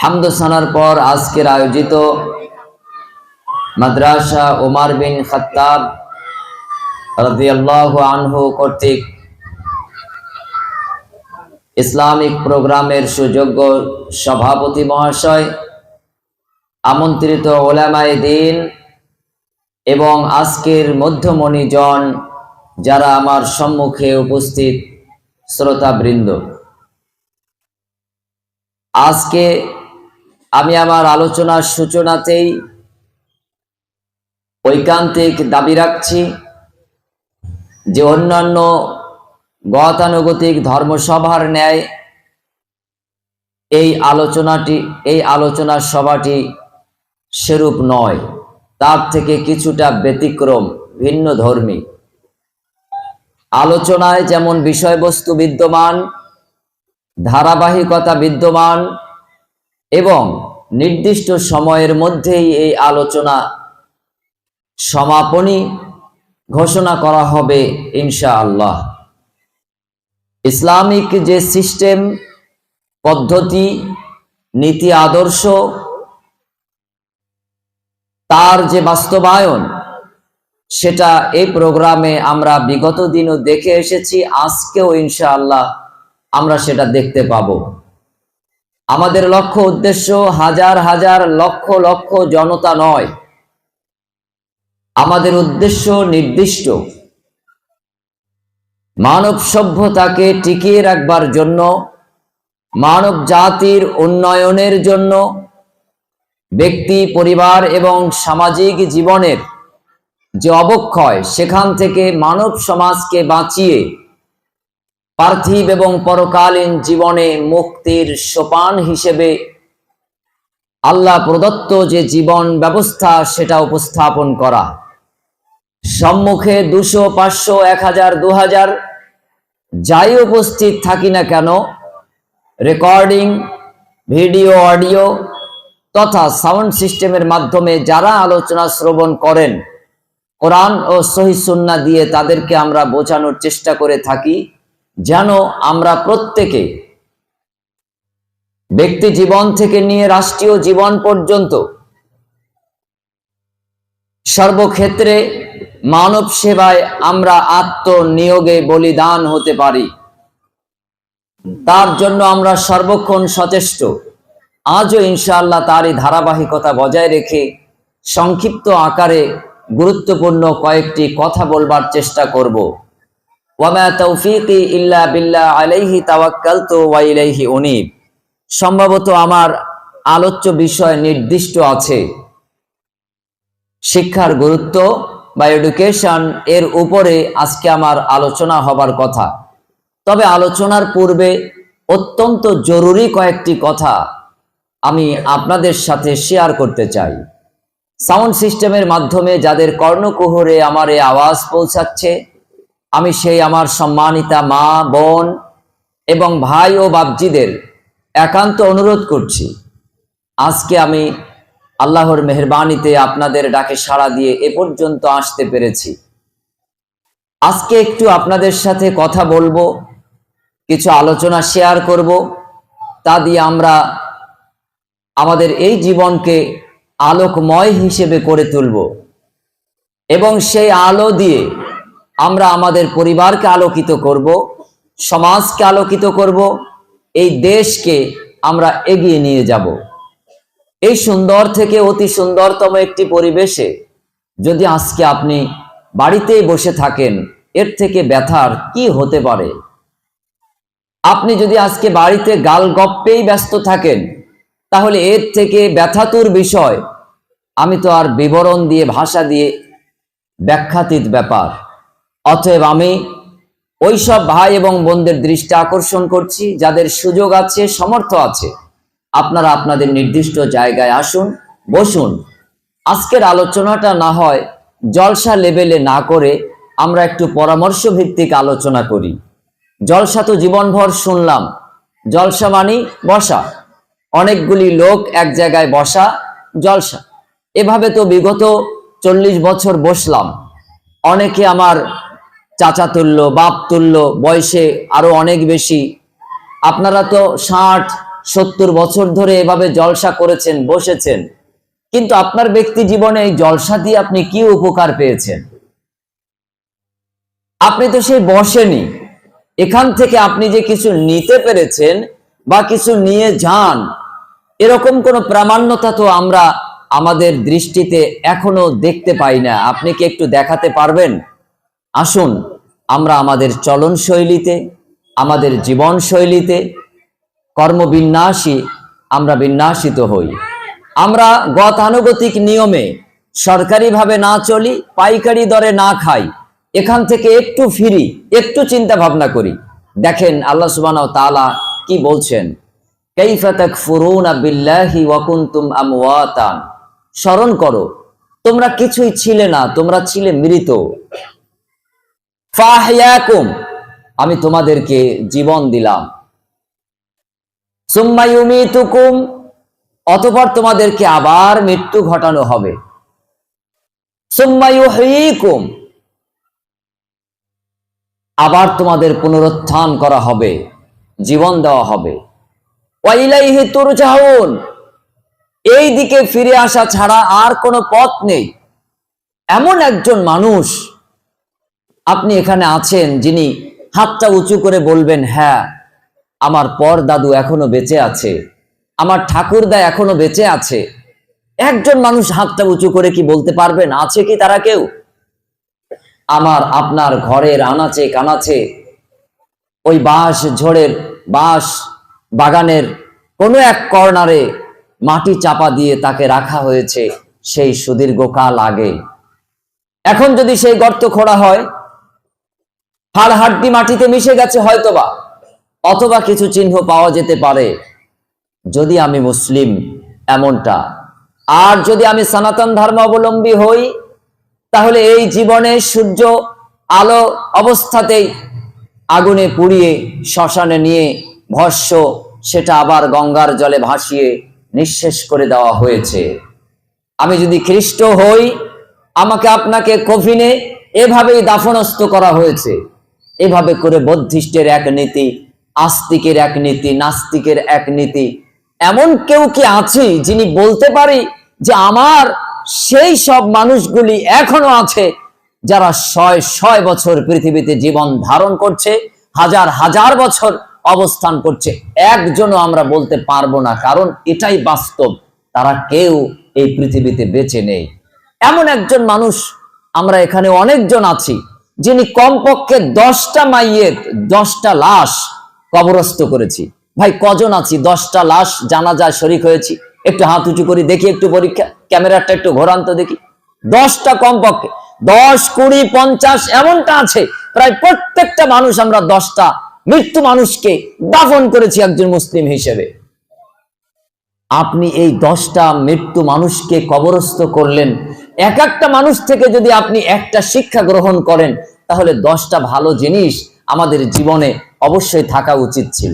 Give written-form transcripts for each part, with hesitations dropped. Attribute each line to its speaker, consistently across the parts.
Speaker 1: হামদ সানার পর আজকের আয়োজিত মাদ্রাসা ওমর বিন খাত্তাব রাদিয়াল্লাহু আনহু কর্তৃক ইসলামিক প্রোগ্রামের সুযোগ্য সভাপতি মহাশয়, আমন্ত্রিত ওলামায়ে দ্বীন এবং আজকের মধ্যমণি জন যারা আমার সম্মুখে উপস্থিত শ্রোতাবৃন্দ, আজকে আমি আমার আলোচনার সূচনাতেই ঐকান্তিক দাবি রাখছি যে অন্যান্য গতানুগতিক ধর্মসভার ন্যায় এই আলোচনার সভাটি সেরূপ নয়, তার থেকে কিছুটা ব্যতিক্রম, ভিন্ন ধর্মী। আলোচনায় যেমন বিষয়বস্তু বিদ্যমান, ধারাবাহিকতা বিদ্যমান এবং নির্দিষ্ট সময়ের মধ্যেই এই আলোচনা সমাপনী ঘোষণা করা হবে ইনশাআল্লাহ। ইসলামিক যে সিস্টেম, পদ্ধতি, নীতি, আদর্শ, তার যে বাস্তবায়ন, সেটা এই প্রোগ্রামে আমরা বিগত দিনও দেখে এসেছি, আজকেও ইনশাআল্লাহ আমরা সেটা দেখতে পাব। আমাদের লক্ষ্য উদ্দেশ্য হাজার হাজার লক্ষ লক্ষ জনতা নয়, আমাদের উদ্দেশ্য নির্দিষ্ট। মানব সভ্যতাকে টিকিয়ে রাখবার জন্য, মানব জাতির উন্নয়নের জন্য, ব্যক্তি, পরিবার এবং সামাজিক জীবনের যে অবক্ষয়, সেখান থেকে মানব সমাজকে বাঁচিয়ে পার্থিব এবং পরকালীন জীবনে মুক্তির সোপান হিসেবে আল্লাহ প্রদত্ত যে জীবন ব্যবস্থা, সেটা উপস্থাপন করা। সম্মুখে 200, 500, 1000, 2000 যাই উপস্থিত থাকি না কেন, রেকর্ডিং, ভিডিও, অডিও তথা সাউন্ড সিস্টেমের মাধ্যমে যারা আলোচনা শ্রবণ করেন, কোরআন ও সহিহ সুন্নাহ দিয়ে তাদেরকে আমরা বোঝানোর চেষ্টা করে থাকি যেন আমরা প্রত্যেকে ব্যক্তি জীবন থেকে নিয়ে রাষ্ট্রীয় জীবন পর্যন্ত সর্বক্ষেত্রে মানব সেবায় আমরা আত্মনিয়োগে বলিদান হতে পারি। তার জন্য আমরা সর্বক্ষণ সচেষ্ট। আজও ইনশাআল্লাহ তারই ধারাবাহিকতা বজায় রেখে সংক্ষিপ্ত আকারে গুরুত্বপূর্ণ কয়েকটি কথা বলবার চেষ্টা করব। ওয়ামা তৌফিকি ইল্লা বিল্লাহ আলাইহি তাওয়াক্কালতু ওয়া ইলাইহি উনীব। সম্ভবত আমার আলোচ্য বিষয় নির্দিষ্ট আছে, শিক্ষার গুরুত্ব বা এডুকেশন, এর উপরে আজকে আমার আলোচনা হবার কথা। তবে আলোচনার পূর্বে অত্যন্ত জরুরি কয়েকটি কথা আমি আপনাদের সাথে শেয়ার করতে চাই। সাউন্ড সিস্টেমের মাধ্যমে যাদের কর্ণকুহরে আমার এই আওয়াজ পৌঁছাচ্ছে, আমি সেই আমার সম্মানিতা মা, বোন এবং ভাই ও বাপজিদের একান্ত অনুরোধ করছি, আজকে আমি আল্লাহর মেহেরবানিতে আপনাদের ডাকে সাড়া দিয়ে এ পর্যন্ত আসতে পেরেছি। আজকে একটু আপনাদের সাথে কথা বলবো, কিছু আলোচনা শেয়ার করব, তা দিয়ে আমরা আমাদের এই জীবনকে আলোকময় হিসেবে করে তুলব এবং সেই আলো দিয়ে আমরা আমাদের পরিবারকে আলোকিত করব, সমাজকে আলোকিত করব, এই দেশকে আমরা এগিয়ে নিয়ে যাব। এই সুন্দর থেকে অতি সুন্দরতম একটি পরিবেশে যদি আজকে আপনি বাড়িতেই বসে থাকেন, এর থেকে ব্যথার কি হতে পারে? আপনি যদি আজকে বাড়িতে গালগপ্পেই ব্যস্ত থাকেন, তাহলে এর থেকে ব্যথাতুর বিষয় আমি তো আর বিবরণ দিয়ে, ভাষা দিয়ে ব্যাখ্যাতীত ব্যাপার। অতএব আমি ওইসব ভাই এবং বোনদের দৃষ্টি আকর্ষণ করছি যাদের সুযোগ আছে, সামর্থ্য আছে, আপনারা আপনাদের নির্দিষ্ট জায়গায় আসুন, বসুন। আজকের আলোচনাটা না হয় জলসা লেভেলে না করে আমরা একটু পরামর্শ ভিত্তিক আলোচনা করি। জলসা তো জীবনভর শুনলাম, জলসা মানি বসা, অনেকগুলি লোক এক জায়গায় বসা, জলসা। এভাবে তো বিগত 40 বছর বসলাম। অনেকে আমার চাচা তুল্য, বাপ তুল্য, বয়সে আরো অনেক বেশি। আপনারা তো 60, 70 বছর ধরে এভাবে জলসা করেছেন, বসেছেন, কিন্তু আপনার ব্যক্তি জীবনে এই জলসা দিয়ে আপনি কি উপকার পেয়েছেন? আপনি তো সেই বসেনি। এখান থেকে আপনি যে কিছু নিতে পেরেছেন বা কিছু নিয়ে যান, এরকম কোনো প্রামাণ্যতা তো আমরা আমাদের দৃষ্টিতে এখনো দেখতে পাই না। আপনি কি একটু দেখাতে পারবেন? আসুন আমরা আমাদের চলন শৈলীতে, আমাদের জীবন শৈলীতে কর্মবিন্যাসী আমরা বিন্যাসিত হই। আমরা গতানুগতিক নিয়মে সরকারিভাবে না চলি, পাইকারি দরে না খাই, এখান থেকে একটু ফিরি, একটু চিন্তা ভাবনা করি। দেখেন আল্লাহ সুবহানাহু ওয়া তাআলা কি বলছেন, কাইফা তাকফুরুনা বিল্লাহি ওয়া কুনতুম আমওয়াতান। স্মরণ করো, তোমরা কিছুই ছিলে না, তোমরা ছিলে মৃত। ফাহইয়াকুম, আমি তোমাদেরকে জীবন দিলাম। সুম্মা ইউমিতুকুম, অতঃপর তোমাদেরকে আবার মৃত্যু ঘটানো হবে। সুম্মা ইউহয়িকুম, আবার তোমাদের পুনরুত্থান করা হবে, জীবন দেওয়া হবে। ওয়া ইলাইহি তুরজাউন, এই দিকে ফিরে আসা ছাড়া আর কোনো পথ নেই। এমন একজন মানুষ আপনি এখানে আছেন যিনি হাতটা উঁচু করে বলবেন, হ্যাঁ আমার পর দাদু এখনো বেঁচে আছে, আমার ঠাকুরদা এখনো বেঁচে আছে। একজন মানুষ হাতটা উঁচু করে কি বলতে পারবেন? আছে কি তারা কেউ? আমার আপনার ঘরের আনাচে কানাচে ওই বাঁশ ঝোড়ের বাঁশ বাগানের কোনো এক কর্নারে মাটি চাপা দিয়ে তাকে রাখা হয়েছে সেই সুদীর্ঘকাল আগে। এখন যদি সেই গর্ত খোঁড়া হয়, হাড় হাড্ডি মাটিতে মিশে গেছে হয়তোবা, অথবা কিছু চিহ্ন পাওয়া যেতে পারে। যদি আমি মুসলিম এমনটা, আর যদি আমি সনাতন ধর্মাবলম্বী হই, তাহলে এই জীবনে সূর্য আলো অবস্থাতেই আগুনে পুড়িয়ে শ্মশানে নিয়ে ভস্য সেটা আবার গঙ্গার জলে ভাসিয়ে নিঃশেষ করে দেওয়া হয়েছে। আমি যদি খ্রিস্ট হই, আমাকে আপনাকে কফিনে এভাবেই দাফনস্থ করা হয়েছে। এভাবে করে বৌদ্ধিস্টের এক নীতি, আস্তিকের এক নীতি, নাস্তিকের এক নীতি। এমন কেউ কি আছে যিনি বলতে পারি যে আমার সেই সব মানুষগুলি এখনো আছে যারা শয় শয় বছর পৃথিবীতে জীবন ধারণ করছে, হাজার হাজার বছর অবস্থান করছে? একজনও আমরা বলতে পারবো না, কারণ এটাই বাস্তব, তারা কেউ এই পৃথিবীতে বেঁচে নেই। এমন একজন মানুষ আমরা এখানে অনেকজন আছি যিনি কমপক্ষে 10টা মাইয়েত, 10টা লাশ কবরস্থ করেছি। ভাই কজন আছি 10টা লাশ জানাজায় শরীক হয়েছি? একটু হাত উঁচু করি দেখি, একটু পরীক্ষা, ক্যামেরাটা একটু ঘোরান তো দেখি। 10টা কমপক্ষে, 10, 20, 50 এমনটা আছে। প্রায় প্রত্যেকটা মানুষ আমরা 10টা মৃত্যু মানুষকে দাফন করেছি একজন মুসলিম হিসেবে। আপনি এই 10টা মৃত্যু মানুষকে কবরস্থ করলেন। এক একটা মানুষ থেকে যদি আপনি একটা শিক্ষা গ্রহণ করেন, তাহলে 10টা ভালো জিনিস আমাদের জীবনে অবশ্যই থাকা উচিত ছিল।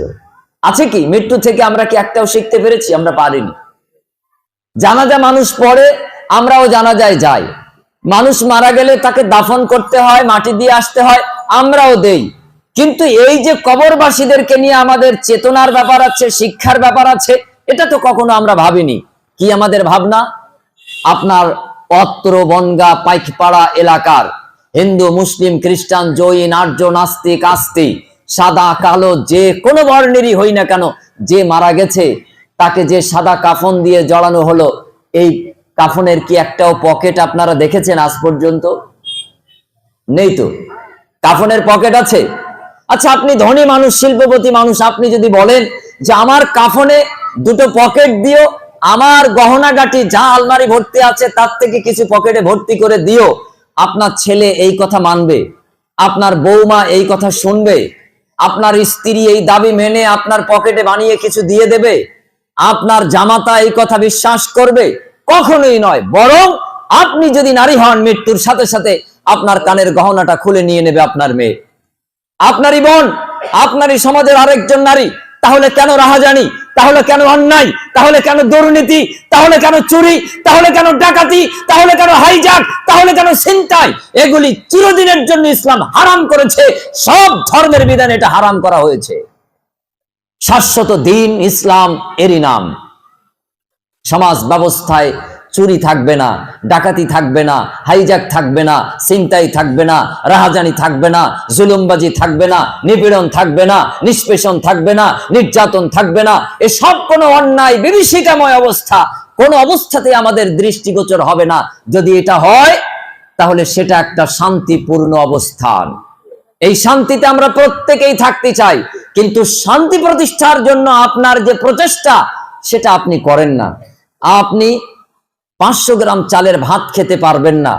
Speaker 1: আছে কি? মৃত্যু থেকে আমরা কি একটাও শিখতে পেরেছি? আমরা পারিনি। জানাজা মানুষ পড়ে, আমরাও জানাজায় যাই। মানুষ মারা গেলে তাকে দাফন করতে হয়, মাটি দিয়ে আসতে হয়, আমরাও দেই। কিন্তু এই যে কবরবাসীদেরকে নিয়ে আমাদের চেতনার ব্যাপার আছে, শিক্ষার ব্যাপার আছে, এটা তো কখনো আমরা ভাবিনি। কি আমাদের ভাবনা? আপনার অত্র বনগা পাইকপাড়া এলাকার হিন্দু, মুসলিম, খ্রিস্টান, জৈন, আর্য, নাস্তিক, আস্তিক, সাদা কালো যে কোনো বর্ণেরই হই না কেন, যে মারা গেছে তাকে যে সাদা কাফন দিয়ে জড়ানো হলো, এই কাফনের কি একটাও পকেট আপনারা দেখেছেন আজ পর্যন্ত? নেই তো। কাফনের পকেট আছে? আচ্ছা, আপনি ধনী মানুষ, শিল্পপতি মানুষ, আপনি যদি বলেন যে আমার কাফনে 2টো পকেট দিও, আমার গহনাগাটি যা আলমারি ভর্তি আছে তার থেকে কিছু পকেটে ভর্তি করে দিও, আপনার ছেলে এই কথা মানবে? আপনার বৌমা এই কথা শুনবে? আপনার স্ত্রী এই দাবি মেনে আপনার পকেটে বানিয়ে কিছু দিয়ে দেবে? আপনার জামাতা এই কথা বিশ্বাস করবে? কখনোই নয়। বরং আপনি যদি নারী হন, মৃত্যুর সাথে সাথে আপনার কানের গহনাটা খুলে নিয়ে নেবে আপনার মেয়ে, আপনারই বোন, আপনারই সমাজের আরেকজন নারী। তাহলে কেন রাহাজানি? তাহলে কেন অন্যায়? তাহলে কেন দুর্নীতি? তাহলে কেন চুরি? তাহলে কেন ডাকাতি? তাহলে কেন হাইজ্যাক? তাহলে কেন ছিনতাই? এগুলি চিরদিনের জন্য ইসলাম হারাম করেছে। সব ধর্মের বিধানে এটা হারাম করা হয়েছে। শাশ্বত দিন ইসলাম এরই নাম। সমাজ ব্যবস্থায় চুরি থাকবে না, ডাকাতি থাকবে না, হাইজ্যাক থাকবে না, ছিনতাই থাকবে না, রাহাজানি থাকবে না, জুলুমবাজি থাকবে না, নিপীড়ন থাকবে না, নিষ্পেষণ থাকবে না, নির্যাতন থাকবে না। এসব কোনো অন্যায় বিভীষিকাময় অবস্থা কোন অবস্থাতে আমাদের দৃষ্টিগোচর হবে না। যদি এটা হয় তাহলে সেটা একটা শান্তিপূর্ণ অবস্থান। এই শান্তিতে আমরা প্রত্যেকেই থাকতে চাই, কিন্তু শান্তি প্রতিষ্ঠার জন্য আপনার যে প্রচেষ্টা সেটা আপনি করেন না। আপনি 500 গ্রাম চালের ভাত খেতে পারবেন না,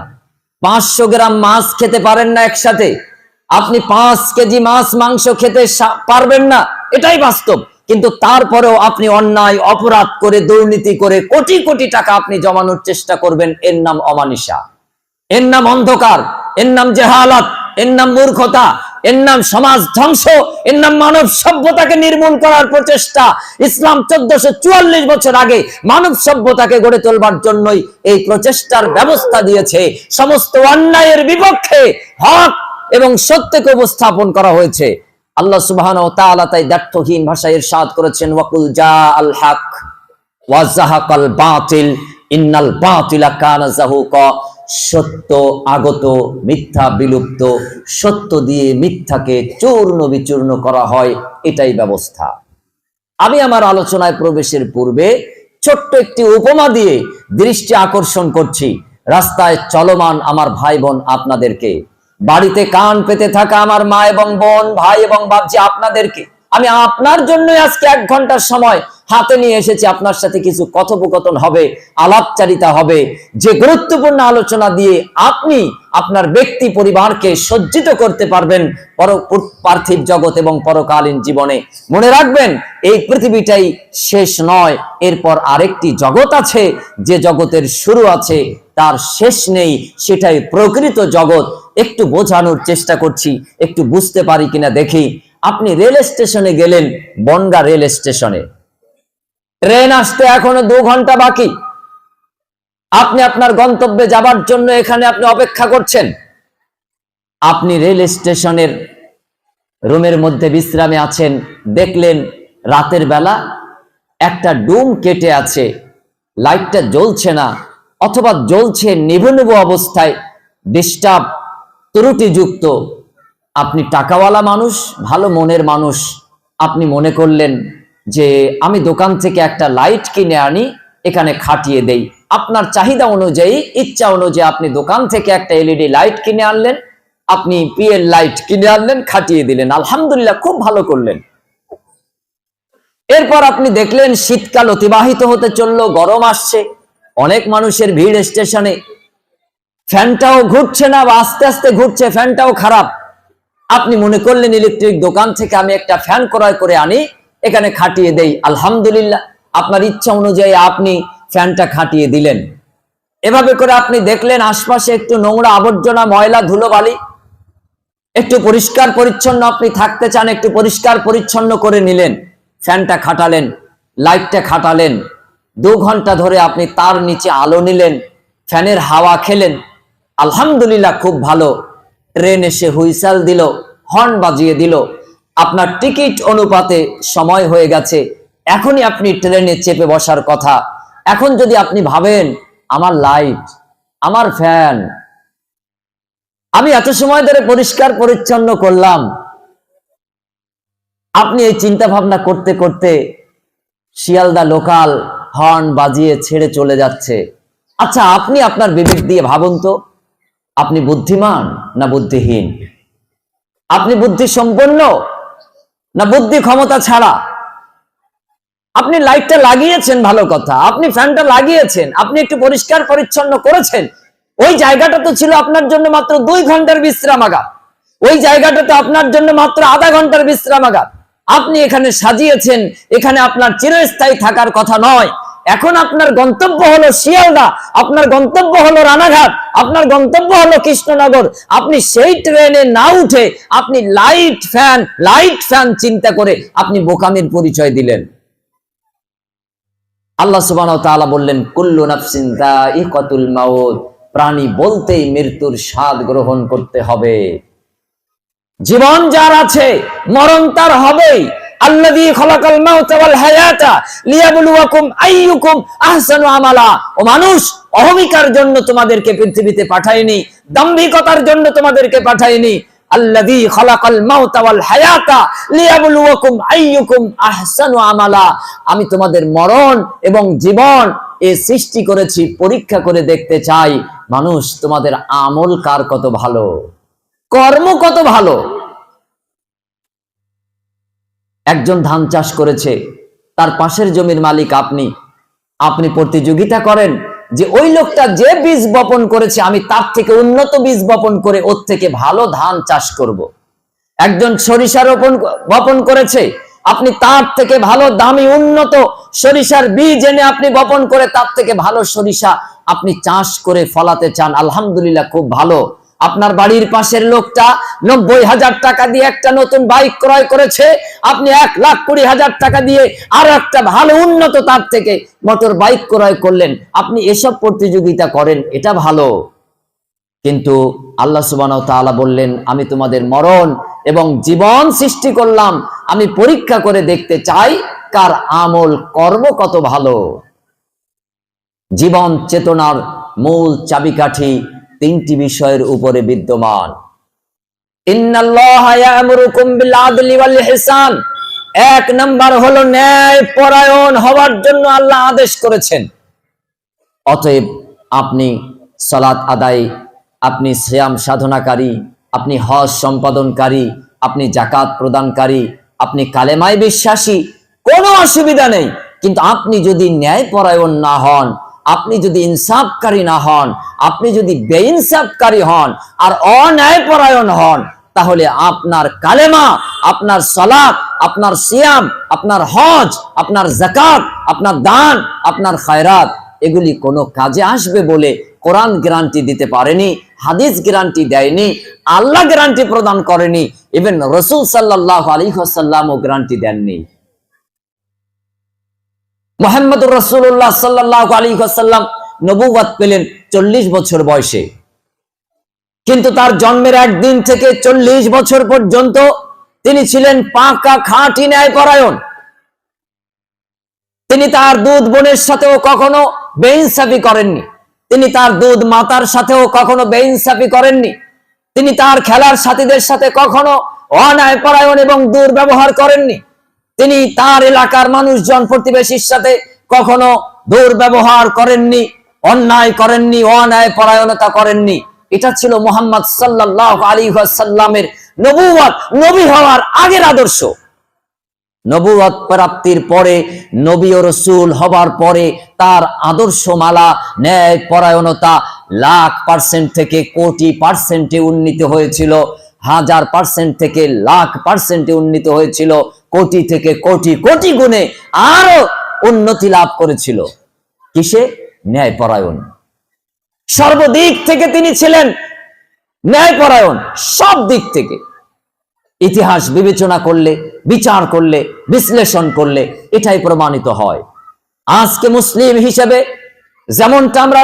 Speaker 1: 500 গ্রাম মাছ খেতে পারেন না একসাথে, আপনি 5 কেজি মাছ মাংস খেতে পারবেন না, এটাই বাস্তব। কিন্তু তারপরেও আপনি অন্যায় অপরাধ করে দুর্নীতি করে কোটি কোটি টাকা আপনি জমানোর চেষ্টা করবেন। এর নাম অমানিসা, এর নাম অন্ধকার, এর নাম জেহালাত, এর নাম মূর্খতা, এর নাম সমাজ ধ্বংস, এর নাম মানব সভ্যতাকে নির্মূল করার প্রচেষ্টা। ইসলাম 1444 বছর আগে মানব সভ্যতাকে গড়ে তোলবার জন্যই এই প্রচেষ্টার ব্যবস্থা দিয়েছে। সমস্ত অন্যায়ের বিপক্ষে হক এবং সত্যকে উপস্থাপন করা হয়েছে। আল্লাহ সুবহানাহু ওয়া তাআলা তাই দ্ব্যর্থহীন ভাষায় ইরশাদ করেছেন, ওয়াকুল জাআল হক ওয়া যাহাকাল বাতিল ইন্নাল বাতিলা কানা যাহুকা। সত্য আগত, মিথ্যা বিলুপ্ত, সত্য দিয়ে মিথ্যাকে চূর্ণ বিচূর্ণ করা হয়, এটাই ব্যবস্থা। আমি আমার আলোচনায় প্রবেশের পূর্বে ছোট্ট একটি উপমা দিয়ে দৃষ্টি আকর্ষণ করছি। রাস্তায় চলমান আমার ভাই বোন আপনাদেরকে, বাড়িতে কান পেতে থাকা আমার মা এবং বোন, ভাই এবং বাপজি আপনাদেরকে আমি আপনার জন্য আজকে 1 ঘন্টার সময় হাতে নিয়ে এসেছি। আপনার সাথে কিছু কথোপকথন হবে, আলাপচারিতা হবে, যে গুরুত্বপূর্ণ আলোচনা দিয়ে আপনি আপনার ব্যক্তি পরিবারকে সজ্জিত করতে পারবেন পার্থিব জগৎ এবং পরকালীন জীবনে। মনে রাখবেন, এই পৃথিবীটাই শেষ নয়, এরপর আরেকটি জগৎ আছে, যে জগতের শুরু আছে তার শেষ নেই, সেটাই প্রকৃত জগৎ। একটু বোঝানোর চেষ্টা করছি, একটু বুঝতে পারি কিনা দেখি। আপনি রেল স্টেশনে গেলেন, বনগাঁ রেল স্টেশনে ট্রেন আসতে এখনো 2 ঘন্টা বাকি। আপনি আপনার গন্তব্যে যাবার জন্য এখানে আপনি অপেক্ষা করছেন। আপনি রেল স্টেশনের রুমের মধ্যে বিশ্রামে আছেন, দেখলেন রাতের বেলা একটা ডুম কেটে আছে, লাইটটা জ্বলছে না, অথবা জ্বলছে নিভু নিভু অবস্থায়, ডিস্টার্ব, ত্রুটিযুক্ত। আপনি টাকাওয়ালা মানুষ, ভালো মনের মানুষ, আপনি মনে করলেন যে আমি দোকান থেকে একটা লাইট কিনে আনি, এখানে খাটিয়ে দেই। আপনার চাহিদা অনুযায়ী, ইচ্ছা অনুযায়ী আপনি দোকান থেকে একটা এলইডি লাইট কিনে আনলেন, আপনি পিএল লাইট কিনে আনলেন, খাটিয়ে দিলেন। আলহামদুলিল্লাহ, খুব ভালো করলেন। এরপর আপনি দেখলেন শীতকাল অতিবাহিত হতে চললো, গরম আসছে, অনেক মানুষের ভিড় স্টেশনে, ফ্যানটাও ঘুরছে না বা আস্তে আস্তে ঘুরছে, ফ্যানটাও খারাপ। আপনি মনে করলেন ইলেকট্রিক দোকান থেকে আমি একটা ফ্যান ক্রয় করে আনি, এখানে খাটিয়ে দেই। আলহামদুলিল্লাহ, আপনার ইচ্ছা অনুযায়ী আপনি ফ্যানটা খাটিয়ে দিলেন। এভাবে করে আপনি দেখলেন আশপাশে একটু নোংরা আবর্জনা, ময়লা, ধুলোবালি, একটু পরিষ্কার পরিচ্ছন্ন আপনি থাকতে চান, একটু পরিষ্কার পরিচ্ছন্ন করে নিলেন, ফ্যানটা খাটালেন, লাইটটা খাটালেন। 2 ঘন্টা ধরে আপনি তার নিচে আলো নিলেন, ফ্যানের হাওয়া খেলেন। আলহামদুলিল্লাহ, খুব ভালো। ট্রেন এসে হুইসেল দিল, হর্ন বাজিয়ে দিল, আপনার টিকিট অনুপাতে সময় হয়ে গেছে, এখনই আপনি ট্রেনে চেপে বসার কথা। এখন যদি আপনি ভাবেন আমার লাইট, আমার ফ্যান, আমি এত সময় ধরে পরিষ্কার পরিচ্ছন্ন করলাম, আপনি এই চিন্তা ভাবনা করতে করতে শিয়ালদা লোকাল হর্ন বাজিয়ে ছেড়ে চলে যাচ্ছে। আচ্ছা, আপনি আপনার বিবেক দিয়ে ভাবুন তো, আপনি বুদ্ধিমান না বুদ্ধিহীন? আপনি বুদ্ধি সম্পন্ন না বুদ্ধি ক্ষমতা ছাড়া? আপনি লাইটটা লাগিয়েছেন, ভালো কথা, আপনি ফ্যানটা লাগিয়েছেন, আপনি একটু পরিষ্কার পরিচ্ছন্ন করেছেন। ওই জায়গাটা তো ছিল আপনার জন্য মাত্র 2 ঘন্টার বিশ্রামাগার, ওই জায়গাটা তো আপনার জন্য মাত্র আধা ঘন্টার বিশ্রামাগার। আপনি এখানে সাজিয়েছেন, এখানে আপনার চিরস্থায়ী থাকার কথা নয়। এখন আপনার গন্তব্য হলো শিয়ালদা, আপনার গন্তব্য হলো রানাঘাট, আপনার গন্তব্য হলো কৃষ্ণনগর। আপনি সেই ট্রেনে না উঠে আপনি লাইট ফ্যান চিন্তা করে আপনি বোকামির পরিচয় দিলেন। আল্লাহ সুবহানাহু ওয়া তাআলা বললেন, কুল্লু নাফসিন যায়িকাতুল মাউত, প্রাণী বলতেই মৃত্যুর স্বাদ গ্রহণ করতে হবে। জীবন যার আছে, মরণ তার হবেই। আল্লাযী খালাকাল মাউতা ওয়াল হায়াতা লিয়াবলুয়াকুম আইয়ুকুম আহসানু আমালা। ও মানুষ, অহমিকার জন্য তোমাদেরকে পৃথিবীতে পাঠাইনি, দাম্ভিকতার জন্য তোমাদেরকে পাঠাইনি। আল্লাযী খালাকাল মাউতা ওয়াল হায়াতা লিয়াবলুয়াকুম আইয়ুকুম আহসানু আমালা। আমি তোমাদের মরণ এবং জীবন এ সৃষ্টি করেছি পরীক্ষা করে দেখতে চাই মানুষ তোমাদের আমল কার কত ভালো, কর্ম কত ভালো। একজন ধান চাষ করেছে, তার পাশের জমির মালিক আপনি প্রতিযোগিতা করেন যে ওই লোকটা যে বীজ বপন করেছে আমি তার থেকে উন্নত বীজ বপন করে ওর থেকে ভালো ধান চাষ করব। একজন সরিষা বপন করেছে, আপনি তার থেকে ভালো দামি উন্নত সরিষার বীজ এনে আপনি বপন করে তার থেকে ভালো সরিষা আপনি চাষ করে ফলাতে চান। আলহামদুলিল্লাহ, খুব ভালো। আপনার বাড়ির পাশের লোকটা 90,000 টাকা দিয়ে একটা নতুন বাইক ক্রয় করেছে, আপনি 1,20,000 টাকা দিয়ে আরো একটা ভালো উন্নত তার থেকে মোটর বাইক ক্রয় করলেন। আপনি এসব প্রতিযোগিতা করেন, এটা ভালো। কিন্তু আল্লাহ সুবহানাহু ওয়া তাআলা বললেন, আমি তোমাদের মরণ এবং জীবন সৃষ্টি করলাম, আমি পরীক্ষা করে দেখতে চাই কার আমল কর্ম কত ভালো। জীবন চেতনার মূল চাবিকাঠি তিনটি বিষয়ের উপরে বিদ্যমান। ইন্নাল্লাহা ইয়া'মুরুকুম বিল আদলি ওয়াল ইহসান। এক নাম্বার হলো ন্যায় পরায়ণ হওয়ার জন্য আল্লাহ আদেশ করেছেন। অতএব আপনি সালাত আদায়, আপনি সিয়াম সাধনাকারী, আপনি হজ সম্পাদনকারী, আপনি যাকাত প্রদানকারী, আপনি কালেমায় বিশ্বাসী, কোনো অসুবিধা নেই। কিন্তু আপনি যদি ন্যায় পরায়ণ না হন, আপনি যদি ইনসাফকারী না হন, আপনি যদি বেইনসাফকারী হন আর অন্যায় পরায়ণ হন, তাহলে আপনার কালেমা, আপনার সালাত, আপনার সিয়াম, আপনার হজ, আপনার যাকাত, আপনার দান, আপনার খায়রাত এগুলি কোনো কাজে আসবে বলে কোরআন গ্যারান্টি দিতে পারেনি, হাদিস গ্যারান্টি দেয়নি, আল্লাহ গ্যারান্টি প্রদান করেনি, ইভেন রাসূল সাল্লাল্লাহু আলাইহি ওয়াসাল্লামও গ্যারান্টি দেননি। মুহাম্মদুর রাসূলুল্লাহ সাল্লাল্লাহু আলাইহি ওয়াসাল্লাম নবুয়ত পেলেন 40 বছর বয়সে, কিন্তু তার জন্মের একদিন থেকে 40 বছর পর্যন্ত তিনি ছিলেন পাকা খাঁটি ন্যায়পরায়ণ। তিনি তার দুধ বোনের সাথেও কখনো বেইনসাফি করেননি, তিনি তার দুধ মাতার সাথেও কখনো বেইনসাফি করেননি, তিনি তার খেলার সাথীদের সাথে কখনো অন্যায়পরায়ণ এবং দুর্ব্যবহার করেননি, তিনি তার এলাকার মানুষজন প্রতিবেশীর সাথে কখনো দুর্ব্যবহার করেননি, অন্যায় করেননি, অন্যায় পরায়ণতা করেননি। এটা ছিল মুহাম্মদ সাল্লাল্লাহু আলাইহি ওয়াসাল্লামের নবুয়ত, নবী হওয়ার আগের আদর্শ। নবুয়ত প্রাপ্তির পরে, নবী ও রাসূল হবার পরে তার আদর্শমালা, ন্যায় পরায়ণতা 1,00,000% থেকে কোটি পার্সেন্টে উন্নীত হয়েছিল, 1000% থেকে 1,00,000% উন্নীত হয়েছিল, কোটি থেকে কোটি কোটি গুণে আরো উন্নতি লাভ করেছিল। কিসে? ন্যায়পরায়ণ। সর্বদিক থেকে তিনি ছিলেন ন্যায়পরায়ণ, সব দিক থেকে। ইতিহাস বিবেচনা করলে, বিচার করলে, বিশ্লেষণ করলে এটাই প্রমাণিত হয়। আজকে মুসলিম হিসেবে যেমনটা আমরা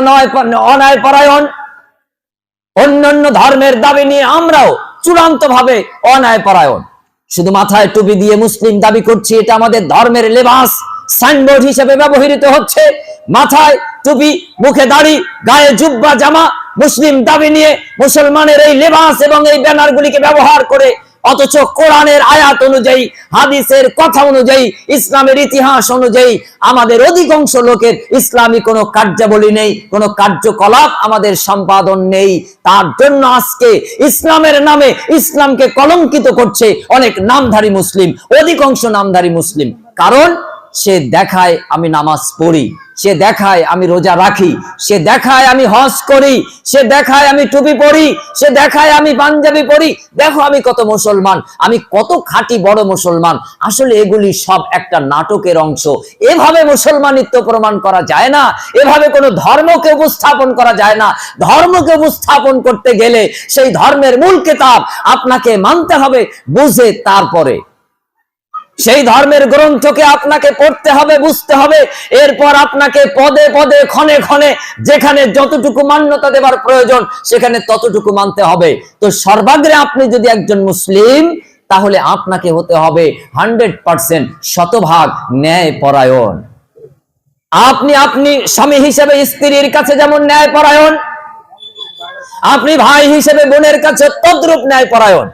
Speaker 1: অন্যায়পরায়ণ, অন্যান্য ধর্মের দাবি নিয়ে আমরাও চূড়ান্ত ভাবে অন্যায়পরায়ণ। শুধু মাথায় টুপি দিয়ে মুসলিম দাবি করছি, এটা আমাদের ধর্মের লেবাস, সাইনবোর্ড হিসেবে ব্যবহৃত হচ্ছে। মাথায় টুপি, মুখে দাড়ি, গায়ে জুব্বা জামা, মুসলিম দাবি নিয়ে মুসলমানের এই লেবাস এবং এই ব্যানারগুলিকে ব্যবহার করে, অথচ কোরআনের আয়াত অনুযায়ী, হাদিসের কথা অনুযায়ী, ইসলামের ইতিহাস অনুযায়ী আমাদের অধিকাংশ লোকের ইসলামী কোনো কার্যাবলী নেই, কোনো কার্যকলাপ আমাদের সম্পাদন নেই। তার জন্য আজকে ইসলামের নামে ইসলামকে কলঙ্কিত করছে অনেক নামধারী মুসলিম, অধিকাংশ নামধারী মুসলিম। কারণ সে দেখায় আমি নামাজ পড়ি, সে দেখায় আমি রোজা রাখি, সে দেখায় আমি হজ করি, সে দেখায় আমি টুপি পরি, সে দেখায় আমি পাঞ্জাবি পরি, দেখো আমি কত মুসলমান, আমি কত খাঁটি বড় মুসলমান। আসলে এগুলি সব একটা নাটকের অংশ। এভাবে মুসলমানিত্ব প্রমাণ করা যায় না, এভাবে কোনো ধর্মকে উপস্থাপন করা যায় না। ধর্মকে উপস্থাপন করতে গেলে সেই ধর্মের মূল কিতাব আপনাকে মানতে হবে, বুঝে তারপরে সেই ধর্মের গ্রন্থকে আপনাকে পড়তে হবে, বুঝতে হবে। এরপর আপনাকে পদে পদে, ক্ষণে ক্ষণে যেখানে যতটুকু মান্যতা দেবার প্রয়োজন সেখানে ততটুকু মানতে হবে। তো সর্বাগ্রে আপনি যদি একজন মুসলিম, তাহলে আপনাকে হতে হবে 100% শতভাগ ন্যায়পরায়ণ। আপনি স্বামী হিসেবে স্ত্রীর কাছে যেমন ন্যায়পরায়ণ, আপনি ভাই হিসেবে বোনের কাছে তদ্রূপ ন্যায়পরায়ণ।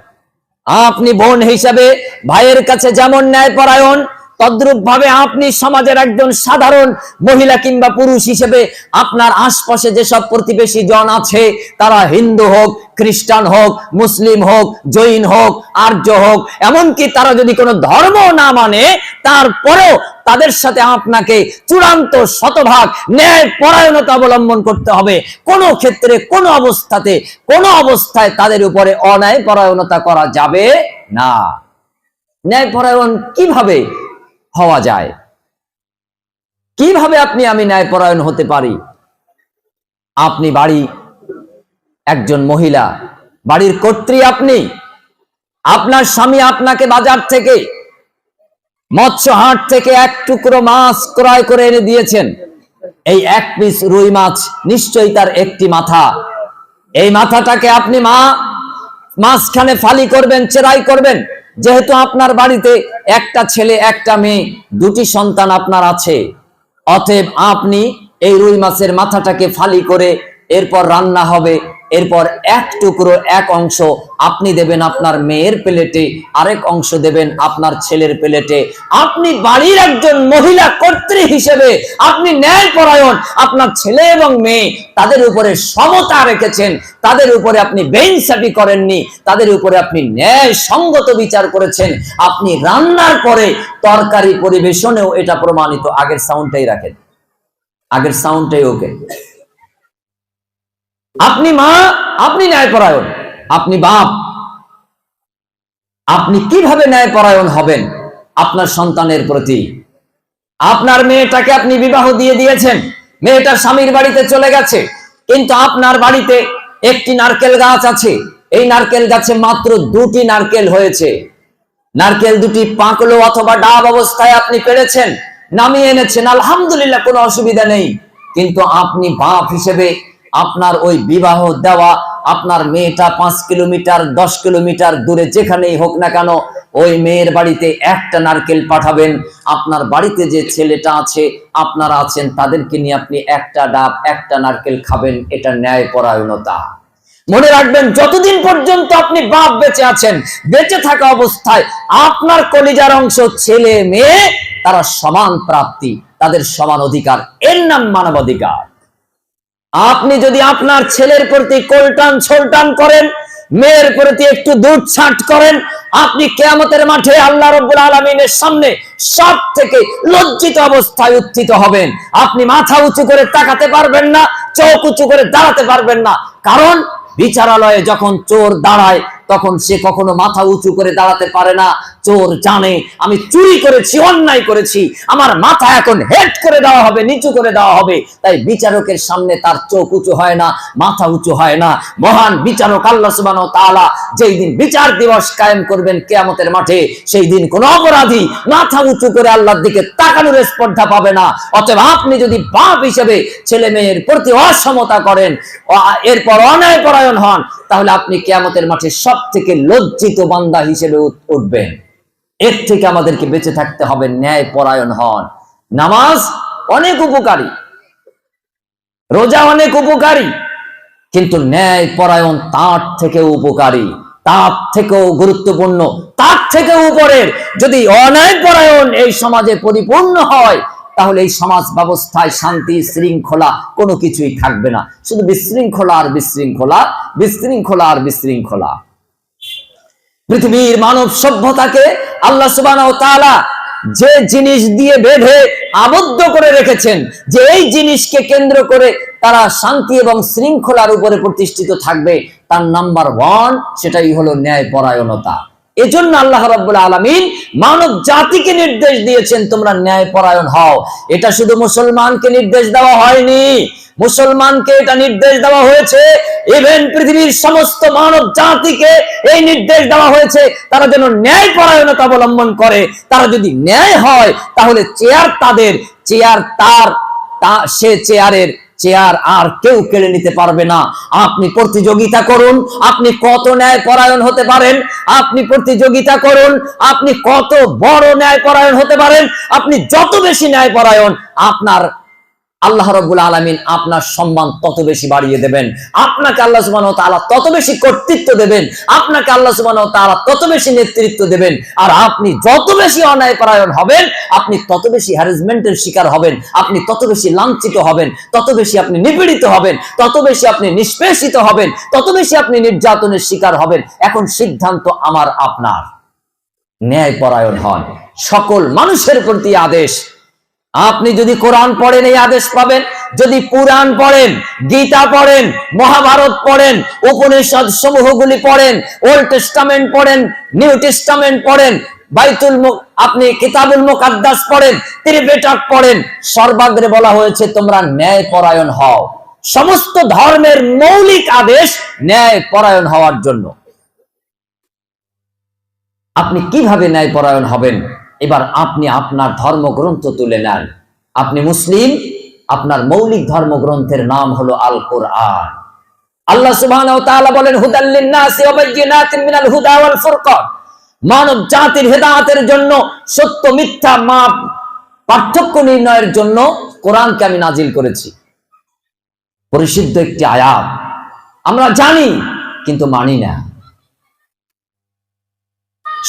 Speaker 1: আপনি বোন হিসেবে ভাইয়ের কাছে যেমন ন্যায়পরায়ণ, তদ্রূপ ভাবে আপনি সমাজের একজন সাধারণ মহিলা কিংবা পুরুষ হিসেবে আপনার আশপাশে যেসব প্রতিবেশী জন আছে, তারা হিন্দু হোক, খ্রিস্টান হোক, মুসলিম হোক, জৈন হোক, আর্য হোক, এমনকি তারা যদি কোনো ধর্ম না মানে, তারপরেও তাদের সাথে আপনাকে চূড়ান্ত শতভাগ ন্যায় পরায়ণতা অবলম্বন করতে হবে। কোনো ক্ষেত্রে, কোনো অবস্থায় তাদের উপরে অন্যায় পরায়ণতা করা যাবে না। ন্যায়পরায়ণ কিভাবে হওয়া যায়? কিভাবে আমি ন্যায়পরায়ণ হতে পারি? আপনি একজন মহিলা, বাড়ির কর্ত্রী, আপনার স্বামী আপনাকে বাজার থেকে, মৎস্য হাট থেকে এক টুকরো মাছ ক্রয় করে এনে দিয়েছেন। এই এক পিস রুই মাছ নিশ্চয়ই তার একটি মাথা। এই মাথাটাকে আপনি মাঝখানে ফালি করবেন, চেরাই করবেন। যেহেতু আপনার বাড়িতে একটা ছেলে একটা মেয়ে, দুটি সন্তান আপনার আছে, অতএব আপনি এই রুই মাছের মাথাটাকে ফালি করে এরপর রান্না হবে। এরপর এক টুকরো, এক অংশ আপনি দেবেন আপনার মেয়ের প্লেটে, আরেক অংশ দেবেন আপনার ছেলের প্লেটে। আপনি বাড়ির একজন মহিলা কর্ত্রী হিসেবে আপনি ন্যায়পরায়ণ। আপনার ছেলে এবং মেয়ে, তাদের উপরে সমতা রেখেছেন, তাদের উপরে আপনি বেইনসাফি করেননি, তাদের উপরে আপনি ন্যায় সঙ্গত বিচার করেছেন। আপনি রান্নার পরে তরকারি পরিবেশনেও এটা প্রমাণিত। আগের সাউন্ডটাই রাখেন, আগের সাউন্ডটাই ওকে। আপনি মা, আপনি ন্যায়পরায়ণ। আপনি বাপ, আপনি কিভাবে ন্যায়পরায়ণ হবেন আপনার সন্তানের প্রতি? আপনার মেয়েটাকে আপনি বিবাহ দিয়ে দিয়েছেন, মেয়েটার স্বামীর বাড়িতে চলে গেছে, কিন্তু আপনার বাড়িতে একটি নারকেল গাছ আছে। এই নারকেল গাছে মাত্র 2টি নারকেল হয়েছে। নারকেল দুটি পাকলো অথবা ডাব অবস্থায় আপনি পেরেছেন, নামিয়ে এনেছেন, আলহামদুলিল্লাহ, কোনো অসুবিধা নেই। কিন্তু আপনি বাপ হিসেবে আপনার ওই বিবাহ দেওয়া আপনার মেয়েটা 5 কিলোমিটার 10 কিলোমিটার দূরে যেখানেই হোক না কেন, ওই মেয়ের বাড়িতে একটা নারকেল পাঠাবেন। আপনার বাড়িতে যে ছেলেটা আছে, আপনারা আছেন, তাদেরকে নিয়ে আপনি একটা ডাব, একটা নারকেল খাবেন। এটা ন্যায়পরায়ণতা। মনে রাখবেন, যতদিন পর্যন্ত আপনি বাপ বেঁচে আছেন, বেঁচে থাকা অবস্থায় আপনার কলিজার অংশ ছেলে মেয়ে তারা সমান প্রাপ্তি, তাদের সমান অধিকার। এর নাম মানবাধিকার। আপনি যদি আপনার ছেলের প্রতি কোলটান ছোলটান করেন, মেয়ের প্রতি একটু দুধ ছাট করেন, আপনি কিয়ামতের মাঠে আল্লাহ রাব্বুল আলামিনের সামনে সব থেকে লজ্জিত অবস্থায় উত্থিত হবেন। আপনি মাথা উঁচু করে তাকাতে পারবেন না, চোখ উঁচু করে দাঁড়াতে পারবেন না। কারণ বিচারালয়ে যখন চোর দাঁড়ায়, তখন সে কখনো মাথা উঁচু করে দাঁড়াতে পারে না। চোর জানে আমি চুরি করেছি, অন্যায় করেছি, আমার মাথা এখন হেড করে দেওয়া হবে, নিচু করে দেওয়া হবে। তাই বিচারকের সামনে তার চোখ উঁচু হয় না, মাথা উঁচু হয় না। মহান বিচারক আল্লাহ সুবহানাহু ওয়া তাআলা যেই দিন বিচার দিবস কায়েম করবেন কিয়ামতের মাঠে, সেই দিন কোন অপরাধী মাথা উঁচু করে আল্লাহর দিকে তাকানোর স্পর্ধা পাবে না। অতএব আপনি যদি বাপ হিসেবে ছেলে মেয়ের প্রতি অসমতা করেন, এরপর অন্যায়পরায়ণ হন, তাহলে আপনি কিয়ামতের মাঠে সব থেকে লজ্জিত বান্দা হিসেবে উঠবেন। এর থেকে আমাদেরকে বেঁচে থাকতে হবে, ন্যায়পরায়ণ হন। নামাজ অনেক উপকারী, রোজা অনেক উপকারী, কিন্তু ন্যায়পরায়ণ তার থেকেও উপকারী, তার থেকেও গুরুত্বপূর্ণ, তার থেকেও উপরের। যদি অন্যায়পরায়ণ এই সমাজে পরিপূর্ণ হয়, তাহলে এই সমাজ ব্যবস্থায় শান্তি শৃঙ্খলা কোনো কিছুই থাকবে না, শুধু বিশৃঙ্খলা আর বিশৃঙ্খলা, বিশৃঙ্খলা আর বিশৃঙ্খলা। পৃথিবীর মানব সভ্যতাকে আল্লাহ সুবহানাহু ওয়া তাআলা যে জিনিস দিয়ে বেঁধে আবদ্ধ করে রেখেছেন, যে এই জিনিসকে কেন্দ্র করে তারা শান্তি এবং শৃঙ্খলার উপরে প্রতিষ্ঠিত থাকবে, তার নাম্বার 1 সেটাই হলো ন্যায়পরায়ণতা। এজন্য আল্লাহ রাব্বুল আলামিন মানব জাতিকে নির্দেশ দিয়েছেন, তোমরা ন্যায়পরায়ণ হও। এটা শুধু মুসলমানকে নির্দেশ দেওয়া হয়নি, মুসলমানকে এটা নির্দেশ দেওয়া হয়েছে, ইভেন পৃথিবীর সমস্ত মানব জাতিকে এই নির্দেশ দেওয়া হয়েছে তারা যেন ন্যায়পরায়ণতা অবলম্বন করে। তারা যদি ন্যায় হয়, তাহলে চেয়ার তাদের, চেয়ার তার, সে চেয়ারের, চেয়ার আর কেউ কেড়ে নিতে পারবে না। আপনি প্রতিযোগিতা করুন, আপনি কত ন্যায় পরায়ণ হতে পারেন। আপনি প্রতিযোগিতা করুন, আপনি কত বড় ন্যায় পরায়ণ হতে পারেন। আপনি যত বেশি ন্যায় পরায়ণ, আপনার আল্লাহ রাব্বুল আলামিন আপনার সম্মান তত বেশি বাড়িয়ে দেবেন। আপনাকে আল্লাহ সুবহানাহু ওয়া তাআলা তত বেশি কর্তৃত্ব দেবেন, আপনাকে আল্লাহ সুবহানাহু ওয়া তাআলা তত বেশি নেতৃত্ব দেবেন। আর আপনি যত বেশি অন্যায়পরায়ণ হবেন, আপনি তত বেশি হ্যারাসমেন্টের শিকার হবেন, আপনি তত বেশি লাঞ্ছিত হবেন, তত বেশি আপনি নিপীড়িত হবেন, তত বেশি আপনি নিষ্পেষিত হবেন, তত বেশি আপনি নির্যাতনের শিকার হবেন। এখন সিদ্ধান্ত আমার আপনার, ন্যায়পরায়ণ হন। সকল মানুষের প্রতি আদেশ। আপনি যদি কোরআন পড়েন এই আদেশ পাবেন, যদি পুরাণ পড়েন, গীতা পড়েন, মহাভারত পড়েন, উপনিষদ সমূহগুলি পড়েন, ওল্ড টেস্টামেন্ট পড়েন, নিউ টেস্টামেন্ট পড়েন, আপনি কিতাবুল মুকাদ্দাস পড়েন, ত্রিপিটক পড়েন, সর্বাগ্রে বলা হয়েছে তোমরা ন্যায় পরায়ণ হও। সমস্ত ধর্মের মৌলিক আদেশ ন্যায় পরায়ণ হওয়ার জন্য। আপনি কিভাবে ন্যায় পরায়ণ হবেন? এবার আপনি আপনার ধর্মগ্রন্থ তুলে নেন। আপনি মুসলিম, আপনার মৌলিক ধর্মগ্রন্থের নাম হলো আল কোরআন। আল্লাহ সুবহানাহু ওয়া তাআলা বলেন, হুদাল লিন-নাসি ওয়া বায়্যিনাতিন মিনাল হুদা ওয়াল ফুরকান। মানব জাতির হেদায়েতের জন্য, সত্য মিথ্যা মাপ পার্থক্য নির্ণয়ের জন্য কোরআনকে আমি নাজিল করেছি। পরিশুদ্ধ একটি আয়াত, আমরা জানি কিন্তু মানি না।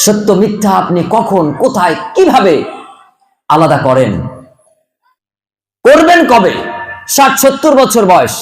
Speaker 1: সত্য মিথ্যা আপনি কখন, কোথায়, কিভাবে আলাদা করেন? করবেন কবে? 60-70 বছর বয়স,